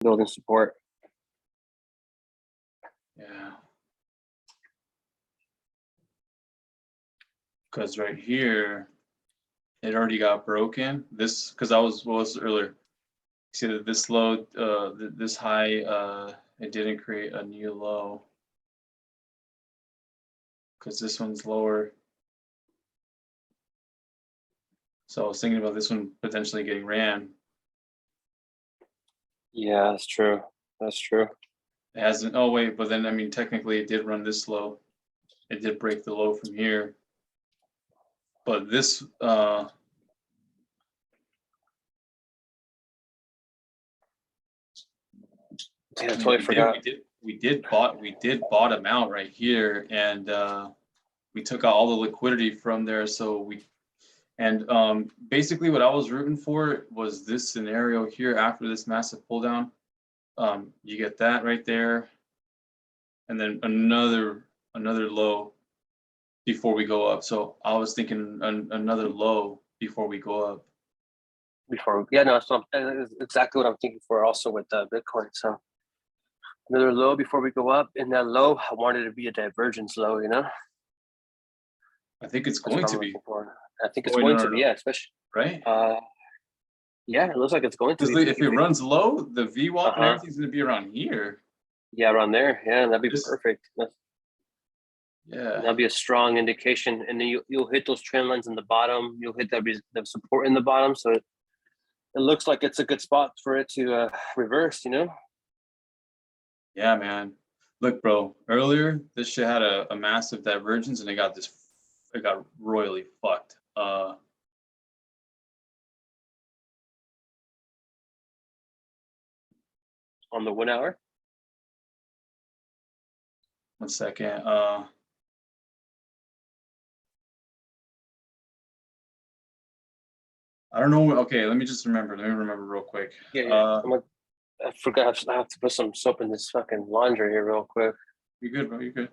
building support. Yeah. Because right here, it already got broken. This, because I was earlier. See that this low, this high, it didn't create a new low. Because this one's lower. So I was thinking about this one potentially getting ran. Yeah, that's true. That's true. It hasn't. Oh wait, but then I mean technically it did run this low. It did break the low from here. But this Yeah, I totally forgot. We did bottom out right here, and we took out all the liquidity from there. So basically what I was rooting for was this scenario here after this massive pull down. You get that right there, and then another low before we go up. So I was thinking another low before we go up. Yeah, no, so that's exactly what I'm thinking for also with Bitcoin. So another low before we go up. In that low, I wanted it to be a divergence low, you know? I think it's going to be. I think it's going to be, yeah, especially. Right? Yeah, it looks like it's going to be. If it runs low, the VWAP and everything's going to be around here. Yeah, around there. Yeah, that'd be perfect. Yeah, that'll be a strong indication, and then you'll hit those trend lines in the bottom. You'll hit the support in the bottom, so it looks like it's a good spot for it to reverse. You know? Yeah, man. Look, bro. Earlier, this shit had a massive divergence, and it got royally fucked. On the 1 hour. 1 second. I don't know. Okay, let me remember real quick. Yeah. I forgot. I have to put some soap in this fucking laundry here real quick. You're good, bro. You're good.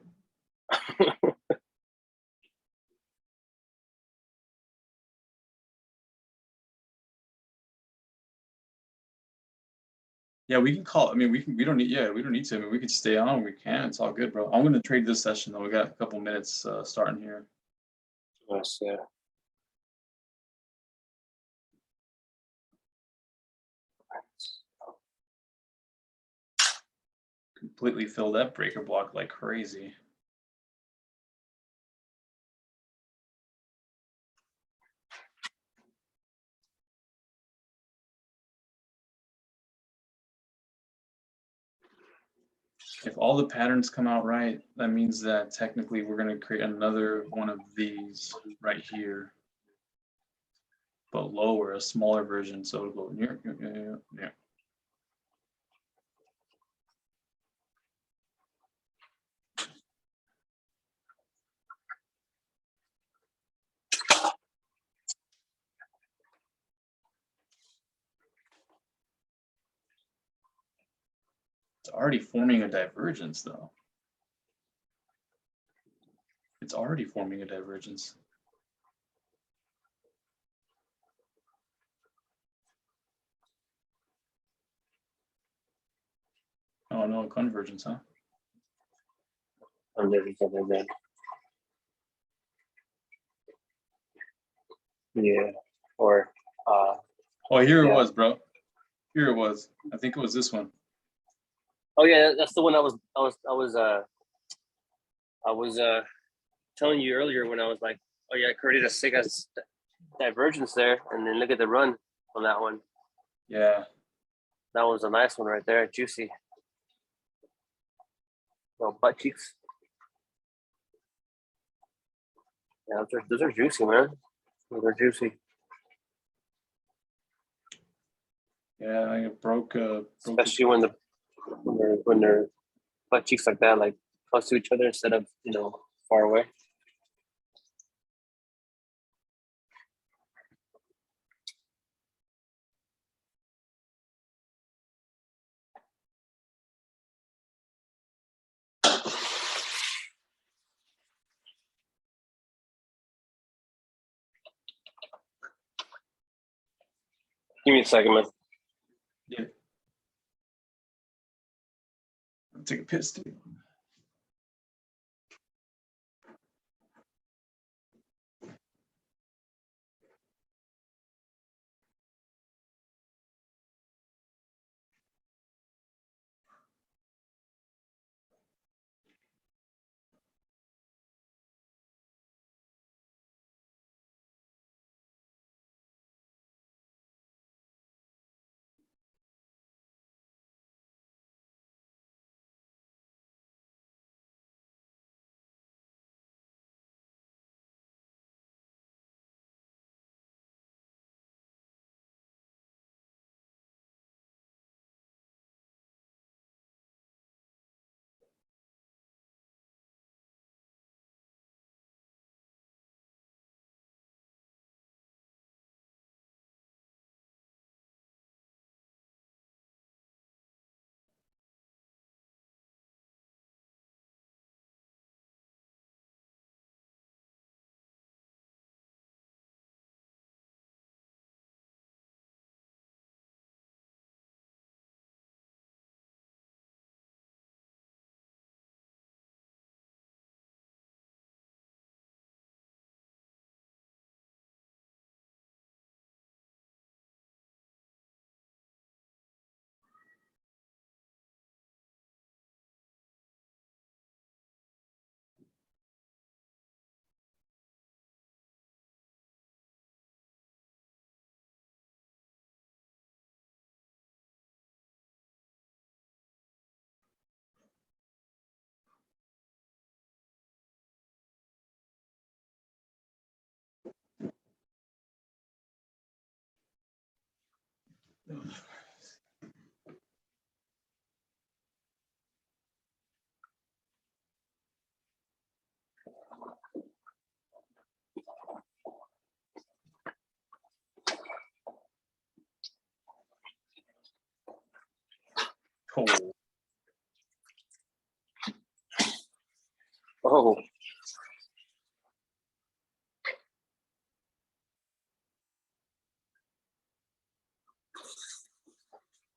Yeah, we can call. I mean, we don't need. Yeah, we don't need to. I mean, we can stay on. We can. It's all good, bro. I'm gonna trade this session though. We got a couple minutes starting here. Yes, yeah. Completely filled that breaker block like crazy. If all the patterns come out right, that means that technically we're going to create another one of these right here, but lower, a smaller version. So it'll go near. It's already forming a divergence, though. It's already forming a divergence. Oh no, convergence, huh? Yeah. Or. Oh, here it was, bro. Here it was. I think it was this one. Oh yeah, that's the one I was telling you earlier when I was like, oh yeah, I created a sick ass divergence there, and then look at the run on that one. Yeah. That was a nice one right there, juicy. Little butt cheeks. Yeah, those are juicy, man. Those are juicy. Yeah, I broke. Especially when they're butt cheeks like that, like close to each other instead of far away. Give me a second, man. Yeah. take a piss too. Oh. Oh.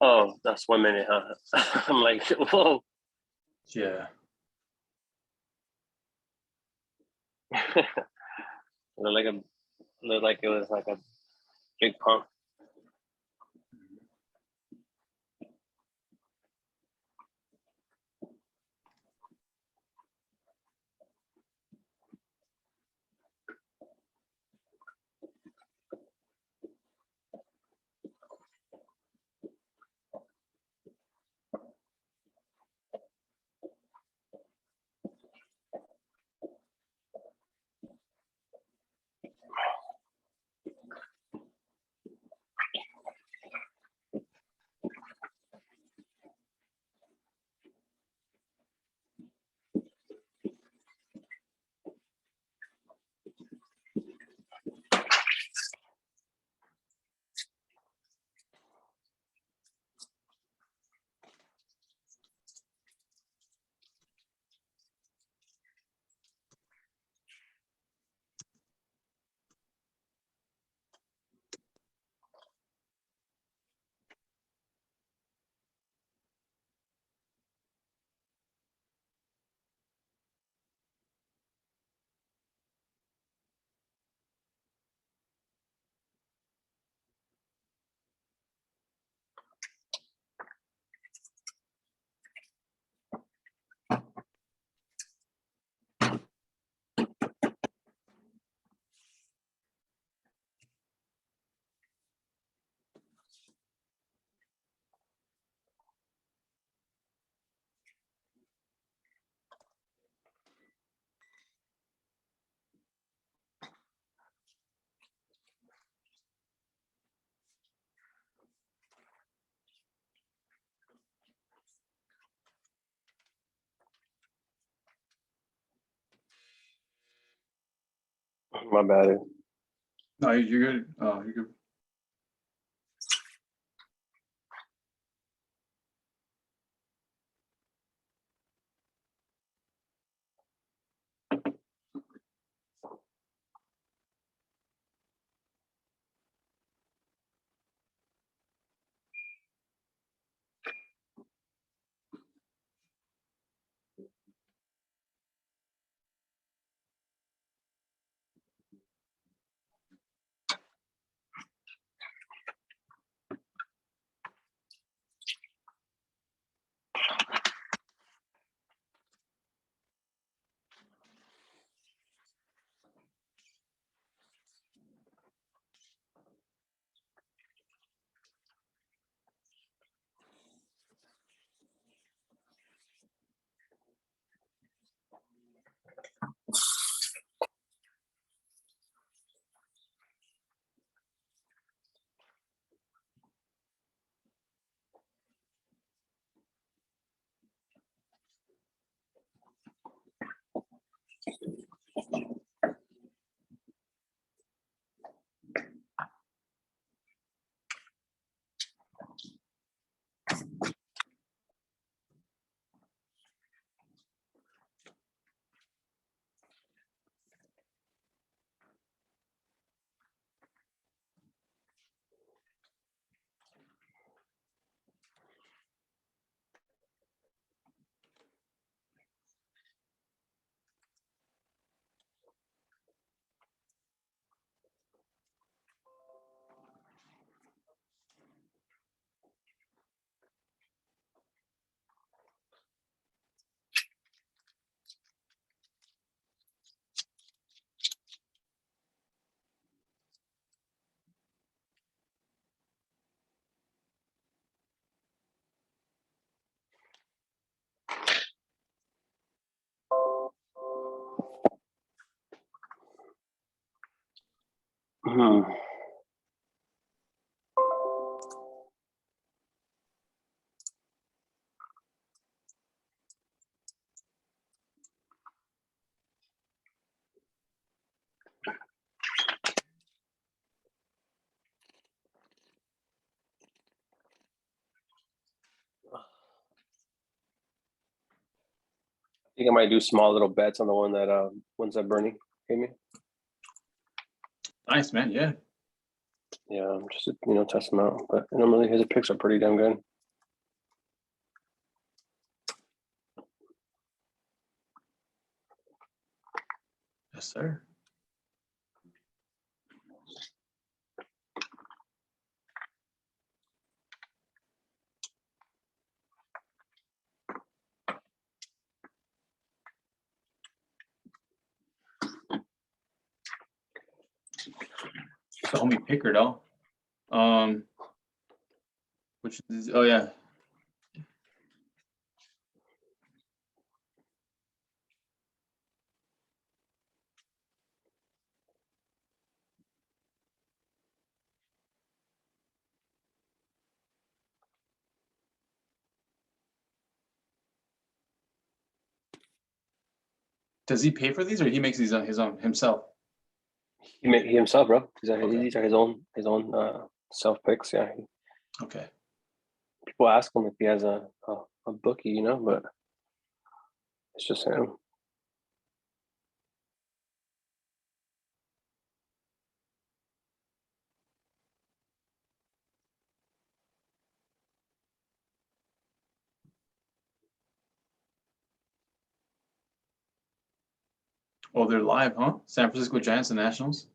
Oh, that's 1 minute, huh? I'm like, whoa. Yeah. Looked like it was like a big pump. My bad. No, you're good. Oh, you're good. Hmm. I think I might do small little bets on the ones that Bernie gave me. Nice, man. Yeah. Yeah, just to, test them out. But normally his picks are pretty damn good. Yes, sir. The homie picker though. Which is yeah. Does he pay for these or he makes these on his own himself? He himself, bro. These are his own self picks. Yeah. Okay. People ask him if he has a bookie, but it's just him. Oh, they're live, huh? San Francisco Giants and Nationals.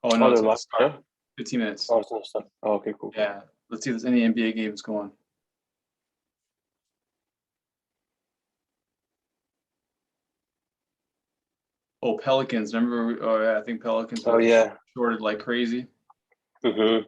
Oh no, Oh, it's they're gonna live. start. 15 minutes. Oh, it's no stuff. Oh, okay, cool. Yeah. Let's see if there's any NBA games going. Oh, Pelicans. Remember? Oh yeah, I think Pelicans Oh were yeah. shorted like crazy. Mm-hmm.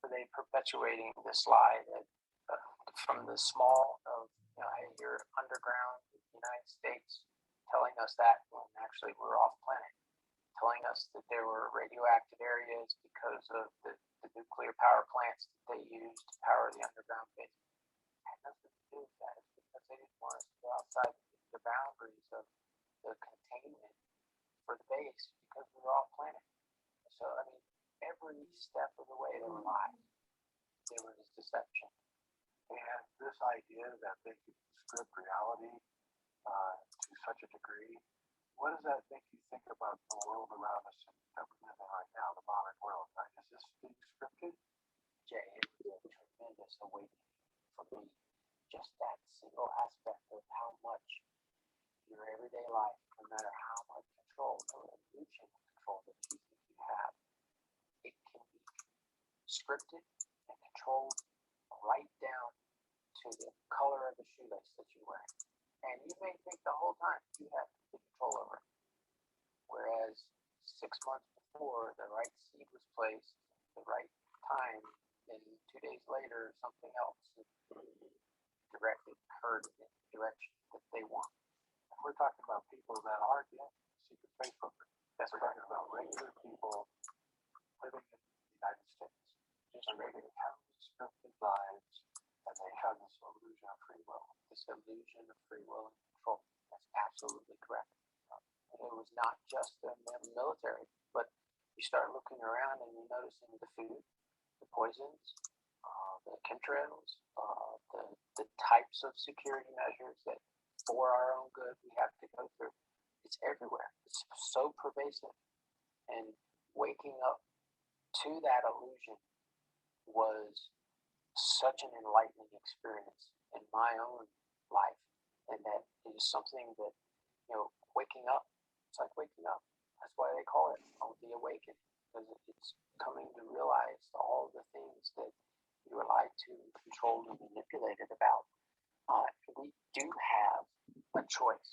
Are they perpetuating this lie that from the small of, hey, you're underground in the United States, telling us that when actually we're off planet, telling us that there were radioactive areas because of the nuclear power plants that they used to power the underground base. It had nothing to do with that. It's because they didn't want us to go outside the boundaries of the containment for the base because we were off planet. So, I mean, every step of the way they were lying. There was this deception. And this idea that they could script reality to such a degree, what does that make you think about the world around us that we live in right now, the modern world? Right? Is this being scripted? Jay, it was a tremendous awakening for me. Just that single aspect of how much your everyday life, no matter how much control or illusion of control that you think you have, it can be scripted and controlled right down to the color of the shoelace that you're wearing. And you may think the whole time you have complete control over it. Whereas 6 months before, the right seed was placed, the right time, and 2 days later, something else directed her in the direction that they want. And we're talking about people that aren't in secret Facebook group. That's we're talking about regular people living in the United States. Just living scripted lives, and they have this illusion of free will. This illusion of free will and control. That's absolutely correct. It was not just the military, but you start looking around and you're noticing the food, the poisons, the chemtrails, the types of security measures that for our own good we have to go through. It's everywhere. It's so pervasive. And waking up to that illusion was such an enlightening experience in my own life. And that is something that, waking up, it's like waking up. That's why they call it the awakening, because it's coming to realize all the things that you were lied to, controlled, and manipulated about. We do have a choice.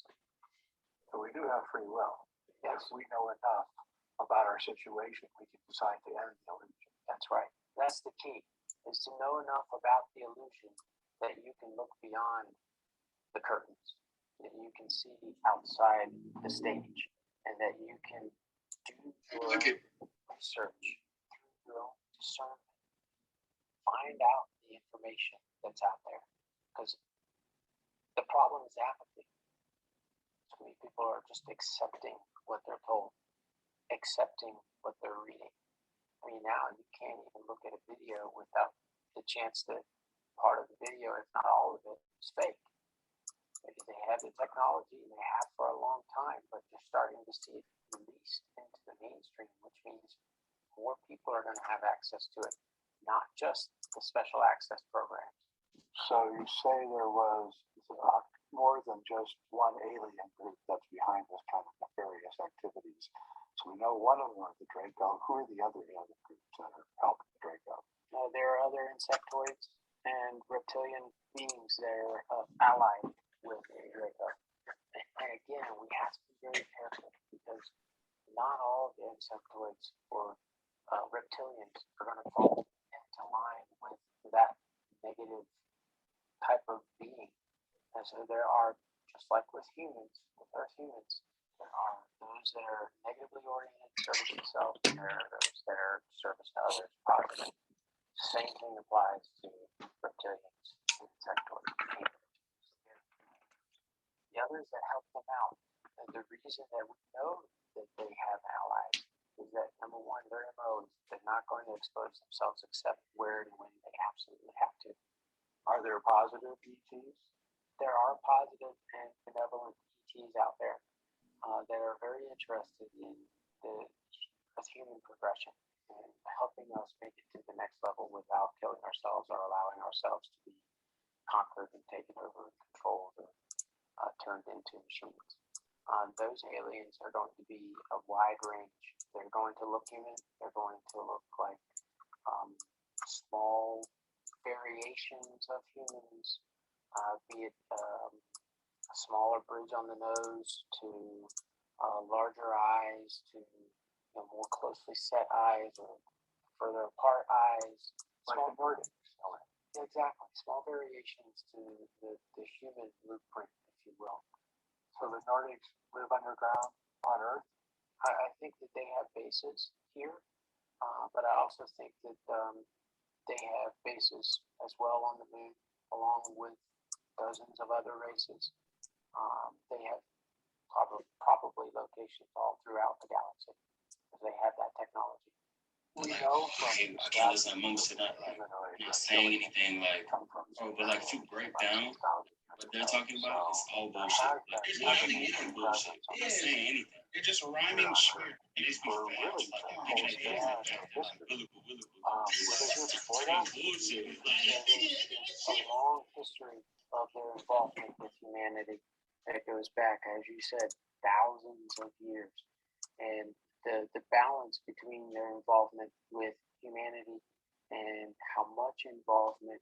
So we do have free will. Yes. If we know enough about our situation, we can decide to end the illusion. That's right. That's the key, is to know enough about the illusion that you can look beyond the curtains, that you can see outside the stage, and that you can do your own research through your own discernment. Find out the information that's out there, because the problem is apathy. So many people are just accepting what they're told, accepting what they're reading. I mean, now you can't even look at a video without the chance that part of the video, if not all of it, is fake. Maybe they have the technology, and they have for a long time, but they're starting to see it released into the mainstream, which means more people are going to have access to it, not just the special access programs. So you say there was more than just one alien group that's behind this kind of nefarious activities. So we know one of them are the Draco. Who are the other alien groups that are helping the Draco? There are other insectoids and reptilian beings that are allied with the Draco. And again, we have to be very careful, because not all of the insectoids or reptilians are going to fall into line with that negative type of being. And so there are, just like with humans, with Earth humans, there are those that are negatively oriented, service to self, and there are those that are service to others, positive. Same thing applies to reptilians and insectoids. The others that help them out, and the reason that we know that they have allies is that number one, their MO is they're not going to expose themselves except where and when they absolutely have to. Are there positive ETs? There are positive and benevolent ETs out there that are very interested in the human progression and helping us make it to the next level without killing ourselves or allowing ourselves to be conquered and taken over and controlled or turned into machines. Those aliens are going to be a wide range. They're going to look human. They're going to look like small variations of humans, be it a smaller bridge on the nose to larger eyes to more closely set eyes or further apart eyes. Like the Nordics. Exactly. Small variations to the human blueprint, if you will. So the Nordics live underground on Earth? I think that they have bases here, but I also think that they have bases as well on the moon, along with dozens of other races. They have probably locations all throughout the galaxy because they have that technology. We know from Unless I'm amongst it, not saying anything like, oh, but like if you break down what they're talking about, it's all bullshit. Like, there's nothing in bullshit. I'm not saying anything. They're just rhyming shit. It is be facts. Like I'm picking up things like that. Bullshit. A long history of their involvement with humanity that goes back, as you said, thousands of years. And the balance between their involvement with humanity and how much involvement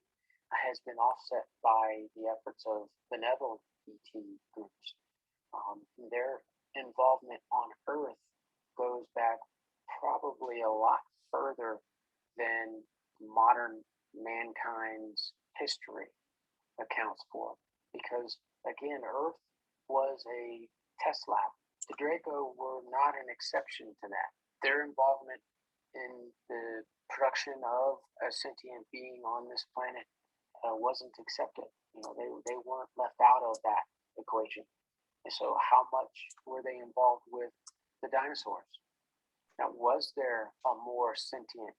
has been offset by the efforts of benevolent ET groups. Their involvement on Earth goes back probably a lot further than modern mankind's history accounts for. Because, again, Earth was a test lab. The Draco were not an exception to that. Their involvement in the production of a sentient being on this planet wasn't accepted. They weren't left out of that equation. And so how much were they involved with the dinosaurs? Now, was there a more sentient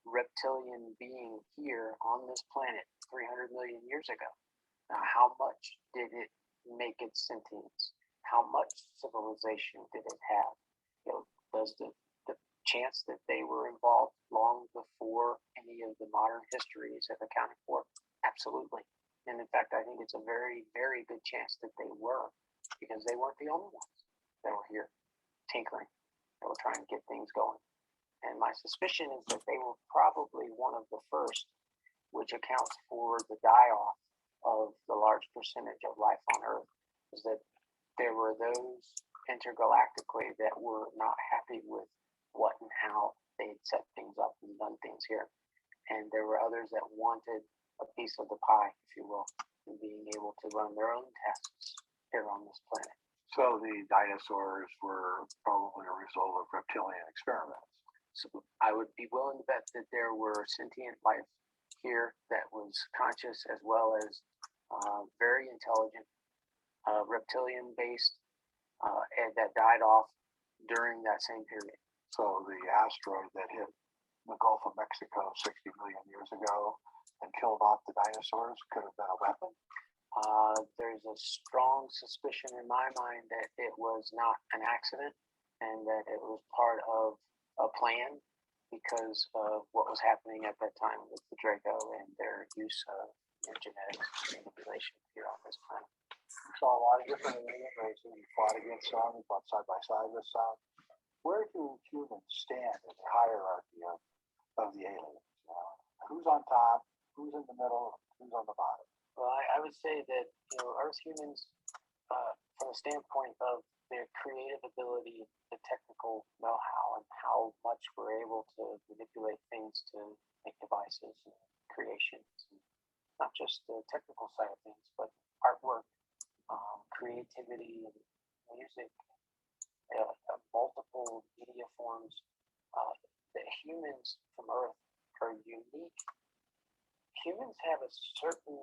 reptilian being here on this planet 300 million years ago? Now, how much did it make its sentience? How much civilization did it have? Does the chance that they were involved long before any of the modern histories have accounted for? Absolutely. And in fact, I think it's a very, very good chance that they were, because they weren't the only ones that were here tinkering, that were trying to get things going. And my suspicion is that they were probably one of the first, which accounts for the die-off of the large percentage of life on Earth, is that there were those intergalactically that were not happy with what and how they had set things up and done things here. And there were others that wanted a piece of the pie, if you will, and being able to run their own tests here on this planet. So the dinosaurs were probably a result of reptilian experiments. So I would be willing to bet that there were sentient life here that was conscious as well as very intelligent, reptilian-based, and that died off during that same period. So the asteroid that hit the Gulf of Mexico 60 million years ago and killed off the dinosaurs could have been a weapon? There's a strong suspicion in my mind that it was not an accident and that it was part of a plan because of what was happening at that time with the Draco and their use of genetics manipulation here on this planet. We saw a lot of different alien races. We fought against some, we fought side by side with some. Where do humans stand in the hierarchy of the aliens? Who's on top? Who's in the middle? Who's on the bottom? Well, I would say that Earth humans, from the standpoint of their creative ability, the technical know-how, and how much we're able to manipulate things to make devices and creations, and not just the technical side of things, but artwork, creativity, and music, multiple media forms. The humans from Earth are unique. Humans have a certain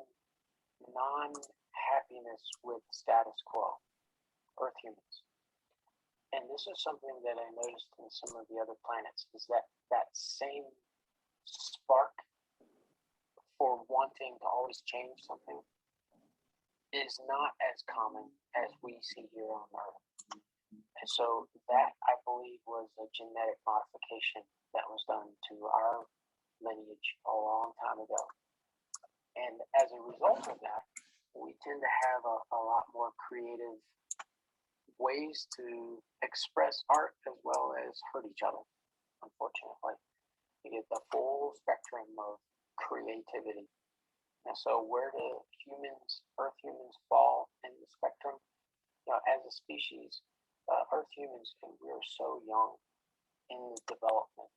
non-happiness with status quo, Earth humans. And this is something that I noticed in some of the other planets, is that that same spark for wanting to always change something is not as common as we see here on Earth. And so that, I believe, was a genetic modification that was done to our lineage a long time ago. And as a result of that, we tend to have a lot more creative ways to express art as well as hurt each other, unfortunately. You get the full spectrum of creativity. And so where do Earth humans fall in the spectrum? As a species, Earth humans, we're so young in development.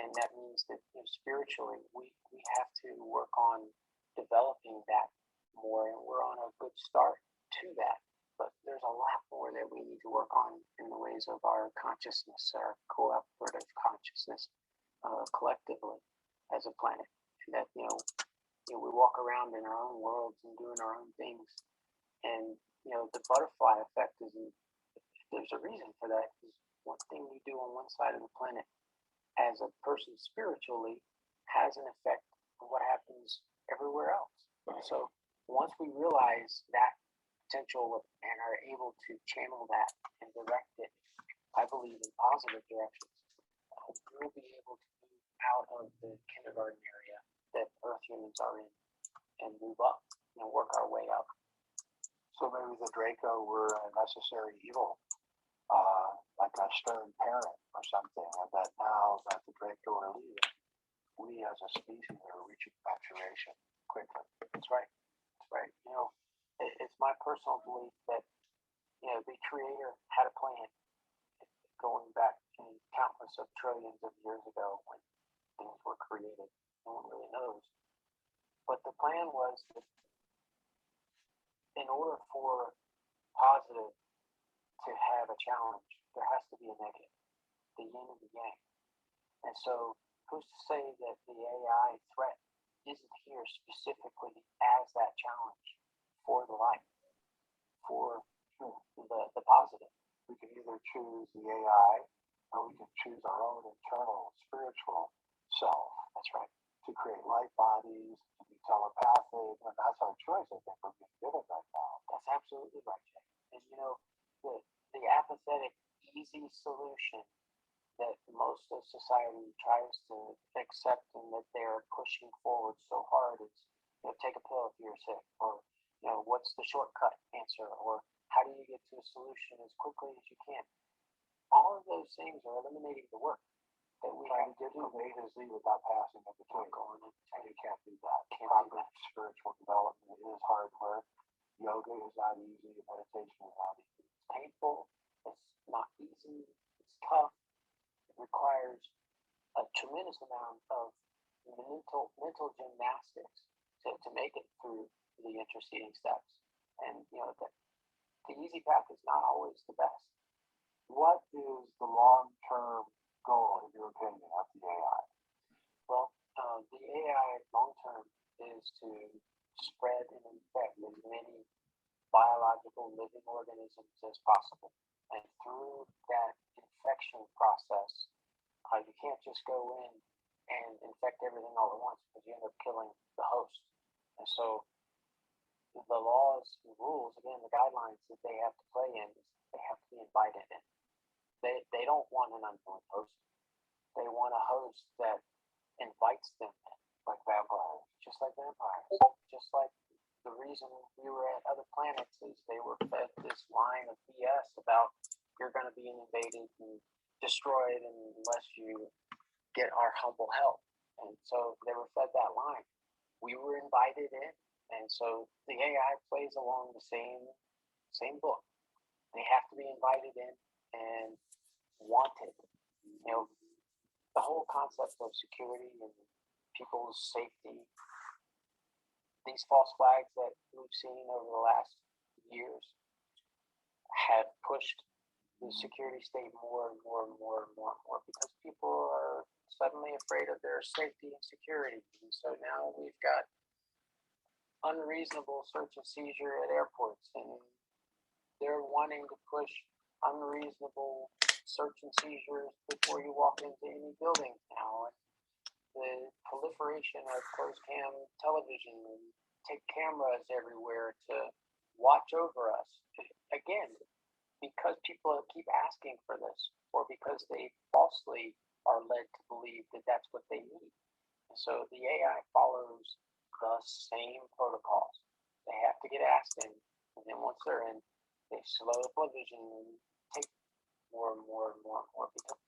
And that means that spiritually, we have to work on developing that more. And we're on a good start to that. But there's a lot more that we need to work on in the ways of our consciousness, our cooperative consciousness, collectively as a planet. And that, we walk around in our own worlds and doing our own things. And, the butterfly effect there's a reason for that. Because one thing you do on one side of the planet as a person spiritually has an effect on what happens everywhere else. So once we realize that potential and are able to channel that and direct it, I believe, in positive directions, we'll be able to move out of the kindergarten area that Earth humans are in and move up and work our way up. So maybe the Draco were a necessary evil, like a stern parent or something, and that now that the Draco are leaving, we as a species are reaching maturation quickly. That's right. That's right. It's my personal belief that, the Creator had a plan going back in countless of trillions of years ago when things were created. No one really knows. But the plan was that in order for positive to have a challenge, there has to be a negative, the yin and the yang. And so who's to say that the AI threat isn't here specifically as that challenge for the light, for the positive? We can either choose the AI or we can choose our own internal spiritual self. That's right. To create light bodies, to be telepathic, and that's our choice. I think we're being given right now. That's absolutely right, Jay. And the apathetic, easy solution that most of society tries to accept and that they're pushing forward so hard is, take a pill if you're sick, or what's the shortcut answer, or how do you get to a solution as quickly as you can? All of those things are eliminating the work that we have to do. From A to Z without passing it between. You can't do that. Proper spiritual development is hard work. Yoga is not easy. Meditation is not easy. It's painful. It's not easy. It's tough. It requires a tremendous amount of mental gymnastics to make it through the interceding steps. And the easy path is not always the best. What is the long-term goal, in your opinion, of the AI? Well, the AI long-term is to spread and infect as many biological living organisms as possible. And through that infection process, you can't just go in and infect everything all at once because you end up killing the host. And so the laws and rules, again, the guidelines that they have to play in, they have to be invited in. They don't want an unknown host. They want a host that invites them in, like vampires, just like vampires. Just like the reason we were at other planets is they were fed this line of BS about you're going to be invaded and destroyed unless you get our humble help. And so they were fed that line. We were invited in. And so the AI plays along the same book. They have to be invited in and wanted. The whole concept of security and people's safety, these false flags that we've seen over the last years have pushed the security state more and more and more and more and more because people are suddenly afraid of their safety and security. And so now we've got unreasonable search and seizure at airports, and they're wanting to push unreasonable search and seizures before you walk into any buildings now. And the proliferation of closed cam television and take cameras everywhere to watch over us. Again, because people keep asking for this, or because they falsely are led to believe that that's what they need. So the AI follows the same protocols. They have to get asked in, and then once they're in, they slow the television and take more and more and more and more people.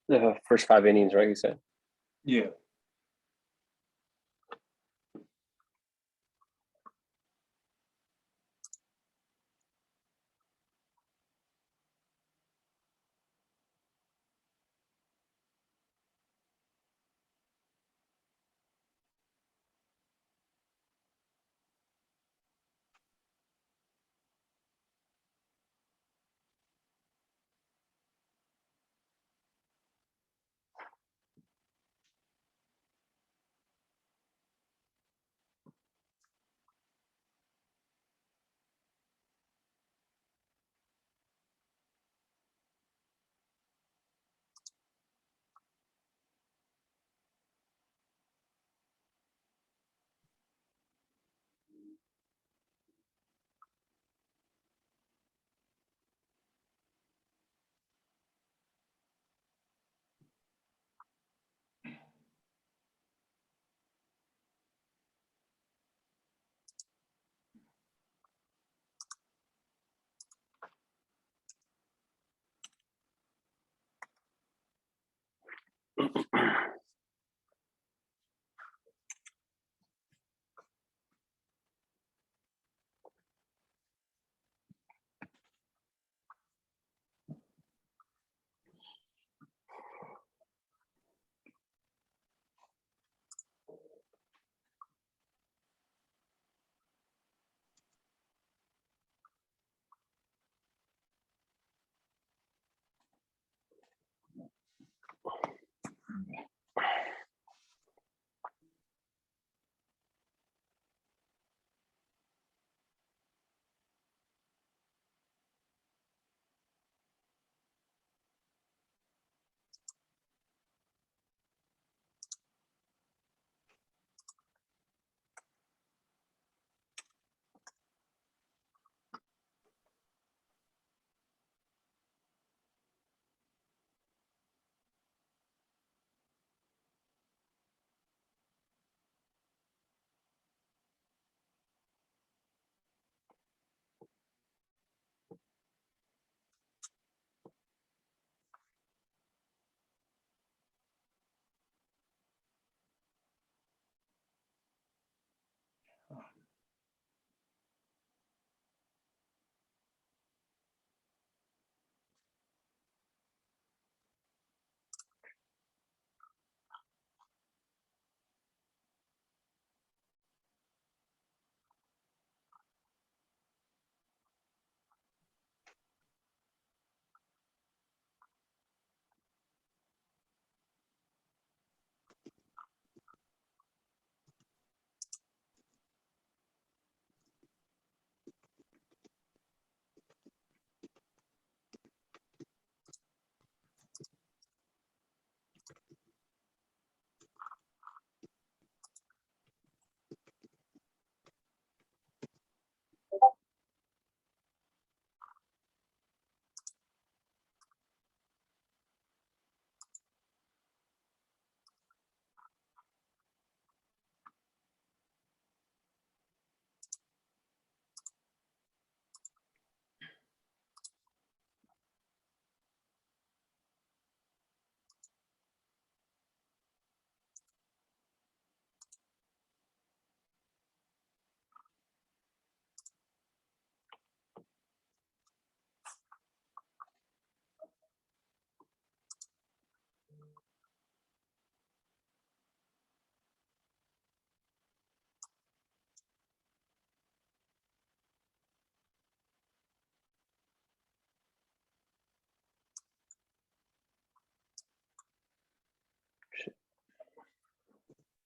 The first 5 innings, right? You said. Yeah.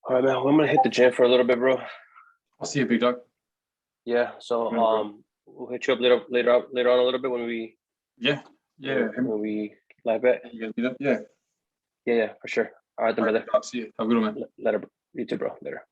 All right, man. Well, I'm gonna hit the gym for a little bit, bro. I'll see you, big dog. Yeah. So All right, bro. we'll hit you up later on a little bit when we Yeah. when we live bet. You guys meet up? Yeah. Yeah, for sure. All right, then, All right, brother. big dog, see you. Have a good one, man. Later, bro. You too, bro. Later.